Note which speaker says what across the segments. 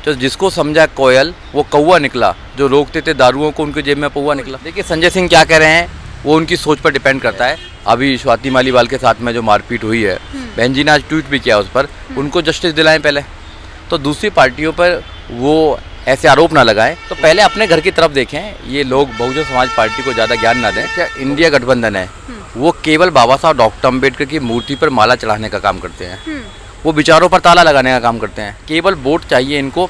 Speaker 1: तो जिसको समझा कोयल वो कौवा निकला, जो रोकते थे दारुओं को उनके जेब में पौवा निकला। देखिए संजय सिंह क्या कह रहे हैं वो उनकी सोच पर डिपेंड करता है। अभी स्वाति मालीवाल के साथ में जो मारपीट हुई है, बहन जी ने आज ट्वीट भी किया उस पर, उनको जस्टिस दिलाएं पहले, तो दूसरी पार्टियों पर वो ऐसे आरोप ना लगाएं। तो पहले अपने घर की तरफ देखें। ये लोग बहुजन समाज पार्टी को ज़्यादा ज्ञान ना दें। क्या इंडिया गठबंधन है वो केवल बाबा साहब डॉक्टर अम्बेडकर की मूर्ति पर माला चढ़ाने का काम करते हैं, वो विचारों पर ताला लगाने का काम करते हैं। केवल वोट चाहिए इनको,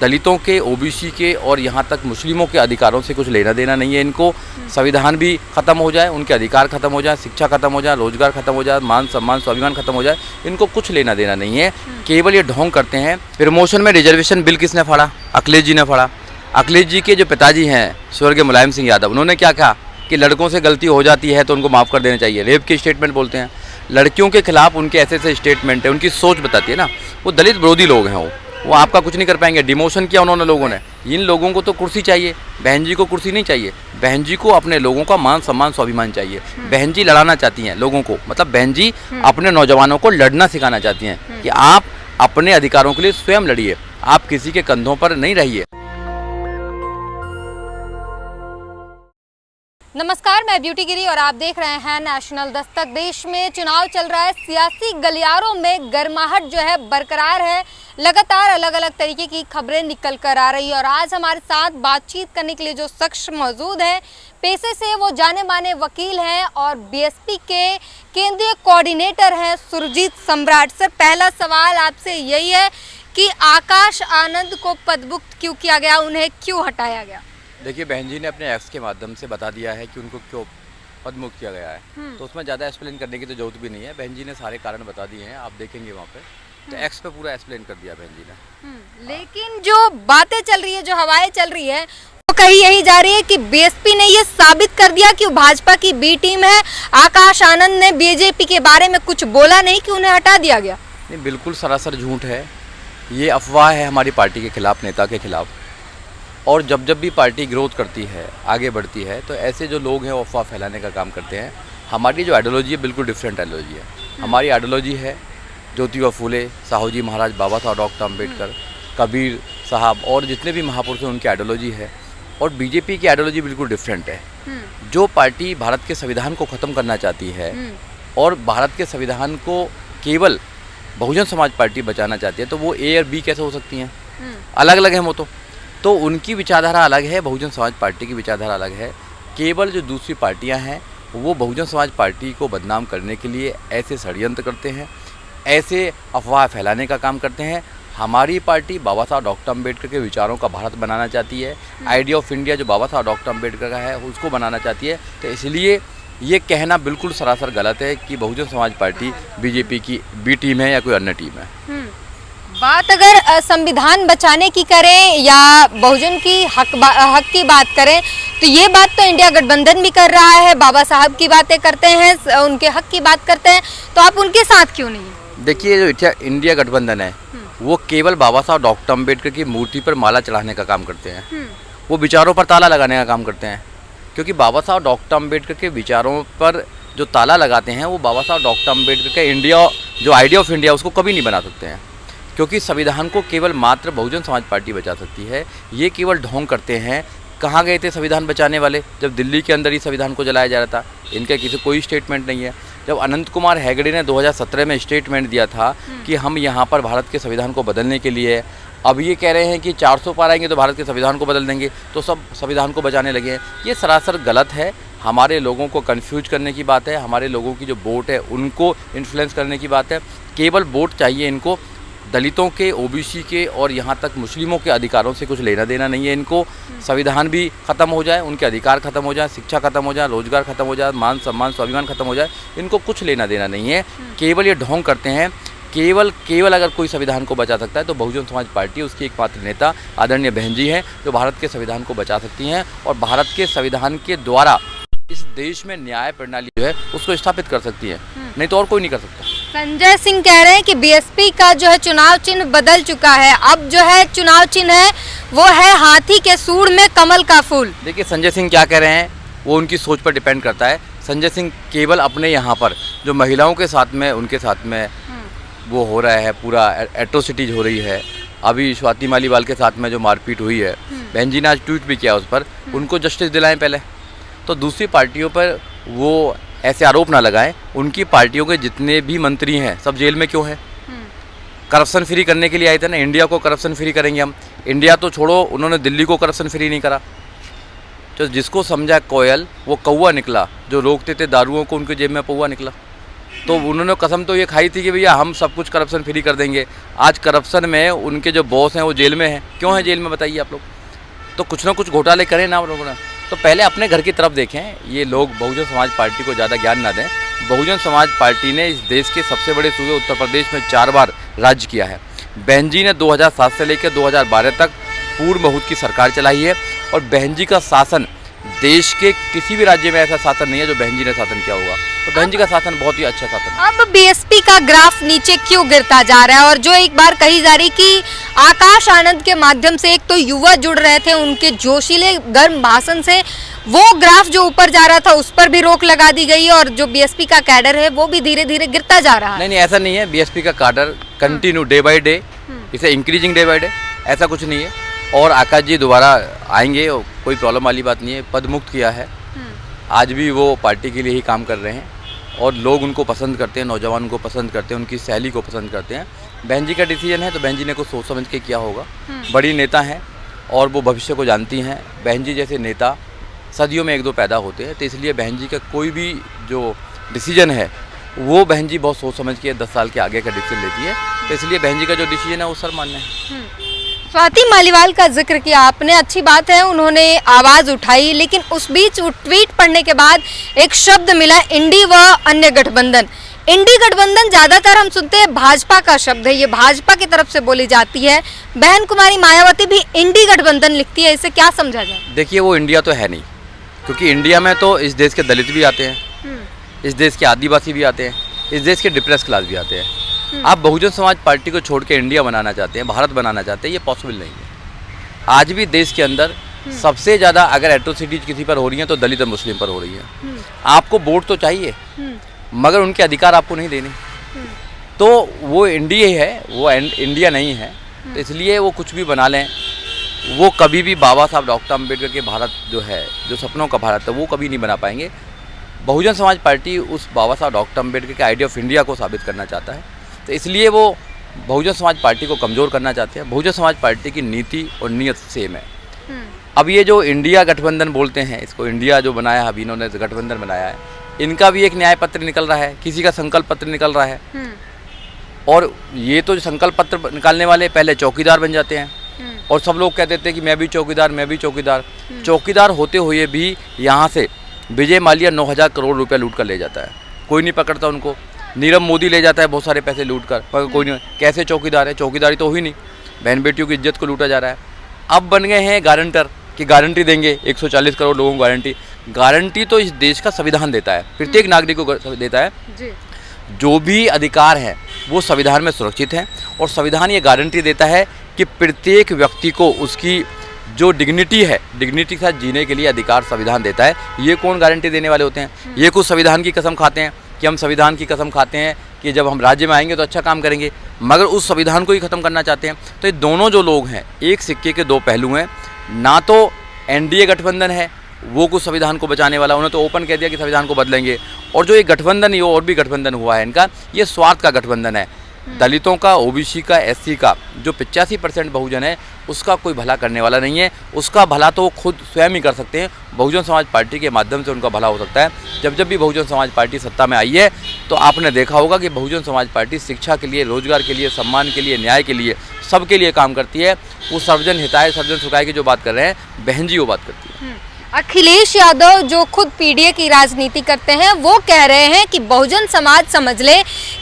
Speaker 1: दलितों के, ओबीसी के और यहाँ तक मुस्लिमों के अधिकारों से कुछ लेना देना नहीं है इनको। संविधान भी ख़त्म हो जाए, उनके अधिकार ख़त्म हो जाए, शिक्षा ख़त्म हो जाए, रोजगार ख़त्म हो जाए, मान सम्मान स्वाभिमान ख़त्म हो जाए, इनको कुछ लेना देना नहीं है। केवल ये ढोंग करते हैं। प्रमोशन में रिजर्वेशन बिल किसने फाड़ा? अखिलेश जी ने फाड़ा। अखिलेश जी के जो पिताजी हैं स्वर्गीय मुलायम सिंह यादव, उन्होंने क्या कहा कि लड़कों से गलती हो जाती है तो उनको माफ़ कर देना चाहिए। रेप के स्टेटमेंट बोलते हैं। लड़कियों के खिलाफ उनके ऐसे स्टेटमेंट है, उनकी सोच बताती है ना। वो दलित विरोधी लोग हैं, वो आपका कुछ नहीं कर पाएंगे। डिमोशन किया उन्होंने लोगों ने। इन लोगों को तो कुर्सी चाहिए, बहन जी को कुर्सी नहीं चाहिए। बहन जी को अपने लोगों का मान सम्मान स्वाभिमान चाहिए। बहन जी लड़ाना चाहती हैं लोगों को, मतलब बहन जी अपने नौजवानों को लड़ना सिखाना चाहती हैं कि आप अपने अधिकारों के लिए स्वयं लड़िए, आप किसी के कंधों पर नहीं रहिए।
Speaker 2: नमस्कार, मैं ब्यूटी गिरी और आप देख रहे हैं नेशनल दस्तक। देश में चुनाव चल रहा है, सियासी गलियारों में गर्माहट जो है बरकरार है। लगातार अलग अलग तरीके की खबरें निकल कर आ रही है और आज हमारे साथ बातचीत करने के लिए जो शख्स मौजूद है, पेशे से वो जाने माने वकील हैं और बीएसपी के केंद्रीय कोऑर्डिनेटर हैं सुरजीत सम्राट। सर, पहला सवाल आपसे यही है कि आकाश आनंद को पदमुक्त क्यों किया गया, उन्हें क्यों हटाया गया?
Speaker 1: देखिए, बहन जी ने अपने एक्स के माध्यम से बता दिया है कि उनको क्यों पदमुक्त किया गया है, तो उसमें ज़्यादा एक्सप्लेन करने की तो जरूरत भी नहीं है। बहन जी ने सारे कारण बता दिए हैं, आप देखेंगे वहाँ पे, तो एक्स पे पूरा एक्सप्लेन कर दिया बहन जी ने।
Speaker 2: लेकिन जो बातें चल रही है, जो हवाएं चल रही है, वो कहीं यही जा रही है कि बीएसपी ने ये साबित कर दिया कि वो भाजपा की बी टीम है। आकाश आनंद ने बीजेपी के बारे में कुछ बोला नहीं कि उन्हें हटा दिया गया।
Speaker 1: नहीं, बिल्कुल सरासर झूठ है। ये अफवाह है हमारी पार्टी के खिलाफ, नेता के खिलाफ। और जब जब भी पार्टी ग्रोथ करती है, आगे बढ़ती है, तो ऐसे जो लोग हैं वो अफवाह फैलाने का काम करते हैं। हमारी जो आइडियोलॉजी है बिल्कुल डिफरेंट आइडियोलॉजी है। हमारी आइडियोलॉजी है ज्योतिबा फूले, साहू जी महाराज, बाबा साहब डॉक्टर अम्बेडकर, कबीर साहब और जितने भी महापुरुष हैं उनकी आइडियोलॉजी है। और बीजेपी की आइडियोलॉजी बिल्कुल डिफरेंट है। जो पार्टी भारत के संविधान को ख़त्म करना चाहती है और भारत के संविधान को केवल बहुजन समाज पार्टी बचाना चाहती है, तो वो ए और बी कैसे हो सकती हैं? अलग अलग हैं वो तो उनकी विचारधारा अलग है, बहुजन समाज पार्टी की विचारधारा अलग है। केवल जो दूसरी पार्टियां हैं वो बहुजन समाज पार्टी को बदनाम करने के लिए ऐसे षड्यंत्र करते हैं, ऐसे अफवाह फैलाने का काम करते हैं। हमारी पार्टी बाबा साहब डॉक्टर अम्बेडकर के विचारों का भारत बनाना चाहती है। आइडिया ऑफ इंडिया जो बाबा साहब डॉक्टर अम्बेडकर का है उसको बनाना चाहती है। तो इसलिए ये कहना बिल्कुल सरासर गलत है कि बहुजन समाज पार्टी बीजेपी की बी टीम है या कोई अन्य टीम है।
Speaker 2: बात अगर संविधान बचाने की करें या बहुजन की हक की बात करें, तो ये बात तो इंडिया गठबंधन भी कर रहा है। बाबा साहब की बातें करते हैं, उनके हक की बात करते हैं, तो आप उनके साथ क्यों नहीं?
Speaker 1: देखिए, जो इंडिया गठबंधन है वो केवल बाबा साहब डॉक्टर अम्बेडकर की मूर्ति पर माला चढ़ाने का काम करते हैं, वो विचारों पर ताला लगाने का काम करते हैं। क्योंकि बाबा साहब डॉक्टर अम्बेडकर के विचारों पर जो ताला लगाते हैं वो बाबा साहब डॉक्टर अम्बेडकर का इंडिया जो आइडिया ऑफ इंडिया उसको कभी नहीं बना सकते हैं। क्योंकि संविधान को केवल मात्र बहुजन समाज पार्टी बचा सकती है। ये केवल ढोंग करते हैं। कहाँ गए थे संविधान बचाने वाले जब दिल्ली के अंदर ही संविधान को जलाया जा रहा था? इनका किसी कोई स्टेटमेंट नहीं है। जब अनंत कुमार हेगड़े ने 2017 में स्टेटमेंट दिया था कि हम यहाँ पर भारत के संविधान को बदलने के लिए, अब ये कह रहे हैं कि 400 पार आएंगे तो भारत के संविधान को बदल देंगे, तो सब संविधान को बचाने लगे हैं। ये सरासर गलत है। हमारे लोगों को कन्फ्यूज करने की बात है, हमारे लोगों की जो वोट है उनको इन्फ्लुएंस करने की बात है। केवल वोट चाहिए इनको, दलितों के, ओबीसी के और यहाँ तक मुस्लिमों के अधिकारों से कुछ लेना देना नहीं है इनको। संविधान भी ख़त्म हो जाए, उनके अधिकार ख़त्म हो जाए, शिक्षा ख़त्म हो जाए, रोजगार ख़त्म हो जाए, मान सम्मान स्वाभिमान ख़त्म हो जाए, इनको कुछ लेना देना नहीं है। केवल ये ढोंग करते हैं। केवल अगर कोई संविधान को बचा सकता है तो बहुजन समाज पार्टी, उसकी एकमात्र नेता आदरणीय बहन जी हैं जो भारत के संविधान को बचा सकती हैं और भारत के संविधान के द्वारा इस देश में न्याय प्रणाली जो है उसको स्थापित कर सकती है, नहीं तो और कोई नहीं कर सकता।
Speaker 2: संजय सिंह कह रहे हैं कि बीएसपी का जो है चुनाव चिन्ह बदल चुका है, अब जो है चुनाव चिन्ह है वो है हाथी के सूंड में कमल का फूल।
Speaker 1: देखिए, संजय सिंह क्या कह रहे हैं वो उनकी सोच पर डिपेंड करता है। संजय सिंह केवल अपने यहाँ पर जो महिलाओं के साथ में, उनके साथ में वो हो रहा है, पूरा एट्रोसिटीज हो रही है, अभी स्वाति मालीवाल के साथ में जो मारपीट हुई है, बहन जी ने आज ट्वीट भी किया उस पर, उनको जस्टिस दिलाएं पहले। तो दूसरी पार्टियों पर वो ऐसे आरोप ना लगाएं। उनकी पार्टियों के जितने भी मंत्री हैं सब जेल में क्यों हैं? करप्शन फ्री करने के लिए आए थे ना। इंडिया को करप्शन फ्री करेंगे हम। इंडिया तो छोड़ो, उन्होंने दिल्ली को करप्शन फ्री नहीं करा। तो जिसको समझा कोयल वो कौवा निकला, जो रोकते थे दारुओं को उनके जेब में पौवा निकला। तो उन्होंने कसम तो ये खाई थी कि भैया हम सब कुछ करप्शन फ्री कर देंगे। आज करप्शन में उनके जो बॉस हैं वो जेल में हैं। क्यों है जेल में बताइए आप लोग? तो कुछ ना कुछ घोटाले करें ना लोगों ने। तो पहले अपने घर की तरफ देखें। ये लोग बहुजन समाज पार्टी को ज़्यादा ज्ञान ना दें। बहुजन समाज पार्टी ने इस देश के सबसे बड़े सूबे उत्तर प्रदेश में 4 बार राज्य किया है। बहन जी ने 2007 से लेकर 2012 तक पूर्ण बहुमत की सरकार चलाई है। और बहन जी का शासन, देश के किसी भी राज्य में ऐसा शासन नहीं है जो बहन जी ने शासन किया होगा। तो बहन जी का शासन बहुत ही अच्छा शासन है।
Speaker 2: अब बीएसपी का ग्राफ नीचे क्यों गिरता जा रहा है? और जो एक बार कही जा रही कि आकाश आनंद के माध्यम से एक तो युवा जुड़ रहे थे, उनके जोशीले गर्म भाषण से वो ग्राफ जो ऊपर जा रहा था उस पर भी रोक लगा दी गई, और जो बीएसपी का कैडर है वो भी धीरे धीरे गिरता जा रहा है।
Speaker 1: नहीं, ऐसा नहीं है। बीएसपी का cadre continue day by day, इसे इंक्रीजिंग डे बाय डे, ऐसा कुछ नहीं है। और आकाश जी दोबारा आएंगे, कोई प्रॉब्लम वाली बात नहीं है। पद मुक्त किया है, आज भी वो पार्टी के लिए ही काम कर रहे हैं और लोग उनको पसंद करते हैं, नौजवान उनको पसंद करते हैं, उनकी शैली को पसंद करते हैं। बहन जी का डिसीजन है तो बहन जी ने कुछ सोच समझ के किया होगा। बड़ी नेता हैं और वो भविष्य को जानती हैं। बहन जी जैसे नेता सदियों में 1-2 पैदा होते हैं। तो इसलिए बहन जी का कोई भी जो डिसीजन है वो बहन जी बहुत सोच समझ के 10 साल के आगे का डिसीजन लेती है। तो इसलिए बहन जी का जो डिसीजन है वो सर मान्य है।
Speaker 2: स्वाति मालीवाल का जिक्र किया आपने, अच्छी बात है, उन्होंने आवाज उठाई, लेकिन उस बीच ट्वीट पढ़ने के बाद एक शब्द मिला, इंडी व अन्य गठबंधन। इंडी गठबंधन ज्यादातर हम सुनते हैं भाजपा का शब्द है, ये भाजपा की तरफ से बोली जाती है। बहन कुमारी मायावती भी इंडी गठबंधन लिखती है, इसे क्या समझा जाए?
Speaker 1: देखिए, वो इंडिया तो है नहीं, क्योंकि इंडिया में तो इस देश के दलित भी आते हैं, इस देश के आदिवासी भी आते हैं, इस देश के डिप्रेस क्लास भी आते हैं। आप बहुजन समाज पार्टी को छोड़ के इंडिया बनाना चाहते हैं, भारत बनाना चाहते हैं, ये पॉसिबल नहीं है। आज भी देश के अंदर सबसे ज़्यादा अगर एट्रोसिटीज किसी पर हो रही हैं तो दलित और मुस्लिम पर हो रही है। आपको वोट तो चाहिए, मगर उनके अधिकार आपको नहीं देने। तो वो इंडिया है, वो इंडिया नहीं है। तो इसलिए वो कुछ भी बना लें, वो कभी भी बाबा साहब डॉक्टर अम्बेडकर के भारत जो है, जो सपनों का भारत है, वो कभी नहीं बना पाएंगे। बहुजन समाज पार्टी उस बाबा साहब डॉक्टर अम्बेडकर के आइडिया ऑफ इंडिया को साबित करना चाहता है। तो इसलिए वो बहुजन समाज पार्टी को कमज़ोर करना चाहते हैं। बहुजन समाज पार्टी की नीति और नीयत सेम है। अब ये जो इंडिया गठबंधन बोलते हैं, इसको इंडिया जो बनाया है, अभी इन्होंने गठबंधन बनाया है, इनका भी एक न्याय पत्र निकल रहा है, किसी का संकल्प पत्र निकल रहा है। और ये तो संकल्प पत्र निकालने वाले पहले चौकीदार बन जाते हैं और सब लोग कहते थे कि मैं भी चौकीदार, मैं भी चौकीदार। चौकीदार होते हुए भी यहाँ से विजय माल्या 9,000 करोड़ रुपया लूट कर ले जाता है, कोई नहीं पकड़ता उनको। नीरव मोदी ले जाता है बहुत सारे पैसे लूट कर, पर कोई नहीं। कैसे चौकीदार है? चौकीदारी तो हुई नहीं, बहन बेटियों की इज्जत को लूटा जा रहा है। अब बन गए हैं गारंटर कि गारंटी देंगे 140 करोड़ लोगों को गारंटी। गारंटी तो इस देश का संविधान देता है, प्रत्येक नागरिक को देता है जी। जो भी अधिकार हैं वो संविधान में सुरक्षित हैं और संविधान ये गारंटी देता है कि प्रत्येक व्यक्ति को उसकी जो डिग्निटी है, डिग्निटी के साथ जीने के लिए अधिकार संविधान देता है। ये कौन गारंटी देने वाले होते हैं? ये कुछ संविधान की कसम खाते हैं कि हम संविधान की कसम खाते हैं कि जब हम राज्य में आएंगे तो अच्छा काम करेंगे, मगर उस संविधान को ही ख़त्म करना चाहते हैं। तो ये दोनों जो लोग हैं, एक सिक्के के 2 पहलू हैं। ना तो एनडीए गठबंधन है वो कुछ संविधान को बचाने वाला, उन्होंने तो ओपन कह दिया कि संविधान को बदलेंगे। और जो ये गठबंधन, ये और भी गठबंधन हुआ है इनका, ये स्वार्थ का गठबंधन है। दलितों का, ओबीसी का, एससी का, जो 85% बहुजन है, उसका कोई भला करने वाला नहीं है। उसका भला तो वो खुद स्वयं ही कर सकते हैं। बहुजन समाज पार्टी के माध्यम से उनका भला हो सकता है। जब भी बहुजन समाज पार्टी सत्ता में आई है तो आपने देखा होगा कि बहुजन समाज पार्टी शिक्षा के लिए, रोजगार के लिए, सम्मान के लिए, न्याय के लिए, सबके लिए काम करती है। वो सर्वजन हिताय, सर्वजन सुखाय की जो बात कर रहे हैं, बहन जी वो बात करती है।
Speaker 2: अखिलेश यादव जो खुद पीडीए की राजनीति करते हैं, वो कह रहे हैं कि बहुजन समाज समझ ले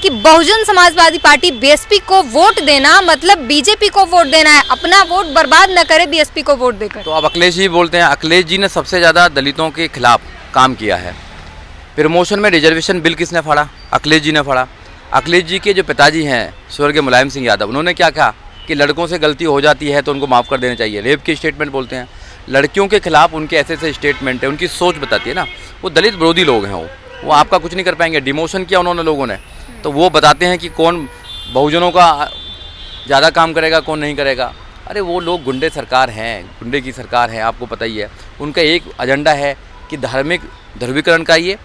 Speaker 2: कि बहुजन समाजवादी पार्टी बीएसपी को वोट देना मतलब बीजेपी को वोट देना है, अपना वोट बर्बाद न करे बीएसपी को वोट देकर।
Speaker 1: तो अब अखिलेश जी बोलते हैं, अखिलेश जी ने सबसे ज़्यादा दलितों के खिलाफ काम किया है। प्रमोशन में रिजर्वेशन बिल किसने फाड़ा? अखिलेश जी ने फाड़ा। अखिलेश जी के जो पिताजी हैं स्वर्गीय मुलायम सिंह यादव, उन्होंने क्या कहा कि लड़कों से गलती हो जाती है तो उनको माफ़ कर देना चाहिए। रेप के स्टेटमेंट बोलते हैं। लड़कियों के खिलाफ उनके ऐसे स्टेटमेंट है, उनकी सोच बताती है ना। वो दलित विरोधी लोग हैं, वो आपका कुछ नहीं कर पाएंगे। डिमोशन किया उन्होंने लोगों ने, तो वो बताते हैं कि कौन बहुजनों का ज़्यादा काम करेगा कौन नहीं करेगा। अरे वो लोग गुंडे सरकार हैं, गुंडे की सरकार है, आपको पता ही है। उनका एक एजेंडा है कि धार्मिक ध्रुवीकरण का, ये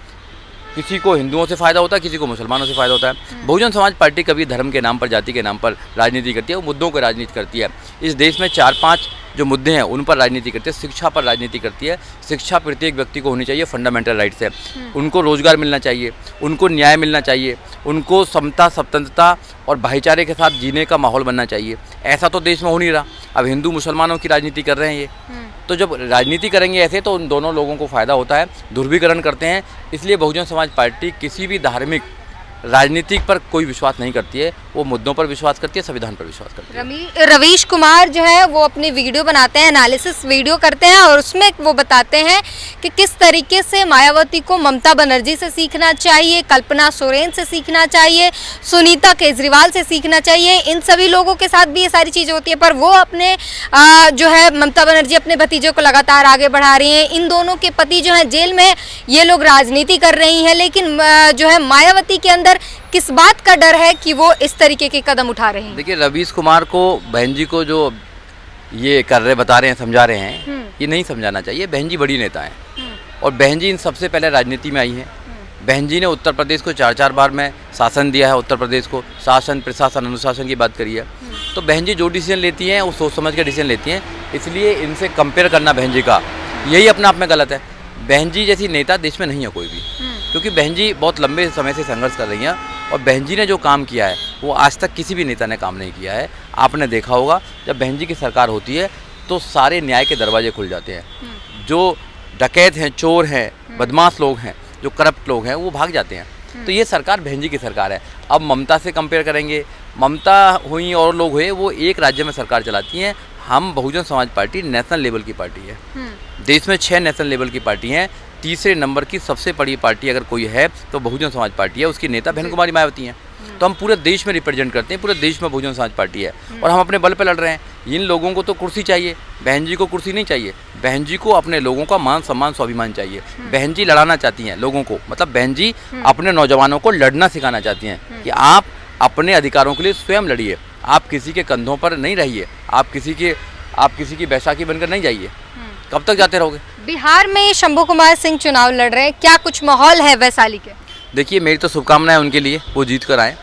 Speaker 1: किसी को हिंदुओं से फ़ायदा होता है, किसी को मुसलमानों से फ़ायदा होता है। बहुजन समाज पार्टी कभी धर्म के नाम पर, जाति के नाम पर राजनीति करती है, वो मुद्दों पर राजनीति करती है। इस देश में 4-5 जो मुद्दे हैं उन पर राजनीति करती है। शिक्षा पर राजनीति करती है। शिक्षा प्रत्येक व्यक्ति को होनी चाहिए, फंडामेंटल राइट्स है। उनको रोजगार मिलना चाहिए, उनको न्याय मिलना चाहिए, उनको समता, स्वतंत्रता और भाईचारे के साथ जीने का माहौल बनना चाहिए। ऐसा तो देश में हो नहीं रहा। अब हिंदू मुसलमानों की राजनीति कर रहे हैं ये, तो जब राजनीति करेंगे ऐसे तो उन दोनों लोगों को फ़ायदा होता है, ध्रुवीकरण करते हैं। इसलिए बहुजन समाज पार्टी किसी भी धार्मिक राजनीति पर कोई विश्वास नहीं करती है, वो मुद्दों पर विश्वास करती है, संविधान पर विश्वास करती है।
Speaker 2: रवीश कुमार जो है वो अपनी वीडियो बनाते हैं, एनालिसिस वीडियो करते हैं और उसमें वो बताते हैं कि किस तरीके से मायावती को ममता बनर्जी से सीखना चाहिए, कल्पना सोरेन से सीखना चाहिए, सुनीता केजरीवाल से सीखना चाहिए। इन सभी लोगों के साथ भी ये सारी चीज़ें होती है, पर वो अपने जो है ममता बनर्जी अपने भतीजे को लगातार आगे बढ़ा रही हैं। इन दोनों के पति जो हैं जेल में, ये लोग राजनीति कर रही हैं, लेकिन जो है मायावती के अंदर किस बात का डर है कि वो इस तरीके के कदम उठा रहे हैं।
Speaker 1: देखिए, रवीश कुमार को, बहन जी को जो ये कर रहे, बता रहे हैं, समझा रहे हैं, ये नहीं समझाना चाहिए। बहन जी बड़ी नेता हैं और बहन जी इन सबसे पहले राजनीति में आई हैं। बहन जी ने उत्तर प्रदेश को 4-4 बार में शासन दिया है। उत्तर प्रदेश को शासन, प्रशासन, अनुशासन की बात करी है। तो बहन जी जो डिसीजन लेती हैं वो सोच समझ के डिसीजन लेती हैं। इसलिए इनसे कंपेयर करना बहन जी का, यही अपने आप में गलत है। बहन जी जैसी नेता देश में नहीं है कोई भी, क्योंकि बहन जी बहुत लंबे समय से संघर्ष कर रही हैं और बहन जी ने जो काम किया है वो आज तक किसी भी नेता ने काम नहीं किया है। आपने देखा होगा जब बहन जी की सरकार होती है तो सारे न्याय के दरवाजे खुल जाते हैं। जो डकैत हैं, चोर हैं, बदमाश लोग हैं, जो करप्ट लोग हैं, वो भाग जाते हैं। तो ये सरकार बहन जी की सरकार है। अब ममता से कंपेयर करेंगे, ममता हुई और लोग हुए, वो एक राज्य में सरकार चलाती हैं। हम Bahujan Samaj party national level की पार्टी है। देश में 6 नेशनल लेवल की पार्टी हैं। तीसरे नंबर की सबसे बड़ी पार्टी अगर कोई है तो बहुजन समाज पार्टी है। उसकी नेता बहन कुमारी मायावती हैं। तो हम पूरे देश में रिप्रेजेंट करते हैं, पूरे देश में बहुजन समाज पार्टी है और हम अपने बल पर लड़ रहे हैं। इन लोगों को तो कुर्सी चाहिए, बहन जी को कुर्सी नहीं चाहिए। बहन जी को अपने लोगों का मान सम्मान, स्वाभिमान चाहिए। बहन जी लड़ाना चाहती हैं लोगों को, मतलब बहन जी अपने नौजवानों को लड़ना सिखाना चाहती हैं कि आप अपने अधिकारों के लिए स्वयं लड़िए, आप किसी के कंधों पर नहीं रहिए, आप किसी की बैसाखी बनकर नहीं जाइए। कब तक जाते रहोगे?
Speaker 2: बिहार में शंभू कुमार सिंह चुनाव लड़ रहे हैं, क्या कुछ माहौल है वैशाली के?
Speaker 1: देखिए, मेरी तो शुभकामनाएं उनके लिए, वो जीत कर आए।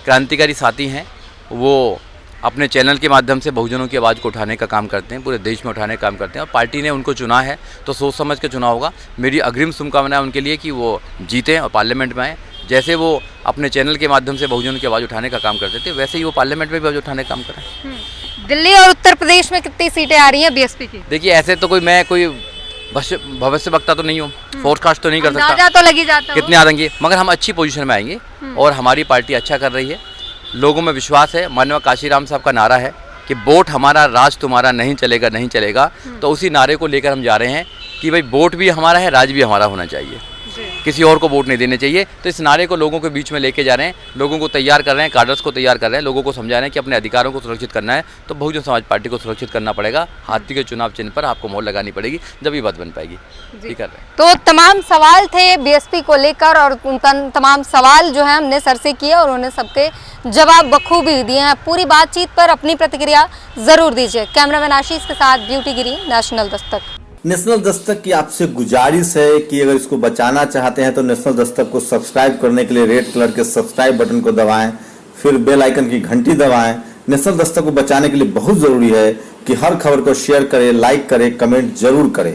Speaker 1: क्रांतिकारी साथी हैं, वो अपने चैनल के माध्यम से बहुजनों की आवाज़ को उठाने का काम करते हैं, पूरे देश में उठाने का काम करते हैं और पार्टी ने उनको चुना है तो सोच समझ के चुना होगा। मेरी अग्रिम शुभकामनाएं उनके लिए कि वो जीतें और पार्लियामेंट में आए। जैसे वो अपने चैनल के माध्यम से बहुजनों की आवाज़ उठाने का काम करते थे, वैसे ही वो पार्लियामेंट में भी आवाज़ उठाने का काम करें।
Speaker 2: दिल्ली और उत्तर प्रदेश में कितनी सीटें आ रही हैं बीएसपी की?
Speaker 1: देखिए, ऐसे तो मैं कोई भविष्य वक्ता तो नहीं हूँ, फोरकास्ट तो नहीं कर सकता,
Speaker 2: अंदाजा तो लगी जाता
Speaker 1: कितने आ देंगे, मगर हम अच्छी पोजीशन में आएंगे और हमारी पार्टी अच्छा कर रही है। लोगों में विश्वास है। माननीय काशीराम साहब का नारा है कि वोट हमारा, राज तुम्हारा, नहीं चलेगा नहीं चलेगा। तो उसी नारे को लेकर हम जा रहे हैं कि भाई वोट भी हमारा है, राज भी हमारा होना चाहिए, किसी और को वोट नहीं देने चाहिए। तो इस नारे को लोगों के बीच में लेके जा रहे हैं, लोगों को तैयार कर रहे हैं, काडर्स को तैयार कर रहे हैं, लोगों को समझा रहे हैं कि अपने अधिकारों को सुरक्षित करना है तो बहुजन समाज पार्टी को सुरक्षित करना पड़ेगा। हाथी के चुनाव चिन्ह पर आपको मोहर लगानी पड़ेगी, जब ये बात बन पाएगी। ठीक कर रहे हैं।
Speaker 2: तो तमाम सवाल थे बीएसपी को लेकर और तमाम सवाल जो है हमने सर से किए और उन्होंने सबके जवाब बखूबी दिए हैं। पूरी बातचीत पर अपनी प्रतिक्रिया जरूर दीजिए। कैमरामैन आशीष के साथ ब्यूटी गिरी, नेशनल दस्तक।
Speaker 3: नेशनल दस्तक की आपसे गुजारिश है कि अगर इसको बचाना चाहते हैं तो नेशनल दस्तक को सब्सक्राइब करने के लिए रेड कलर के सब्सक्राइब बटन को दबाएं, फिर बेल आइकन की घंटी दबाएं। नेशनल दस्तक को बचाने के लिए बहुत जरूरी है कि हर खबर को शेयर करें, लाइक करें, कमेंट जरूर करें।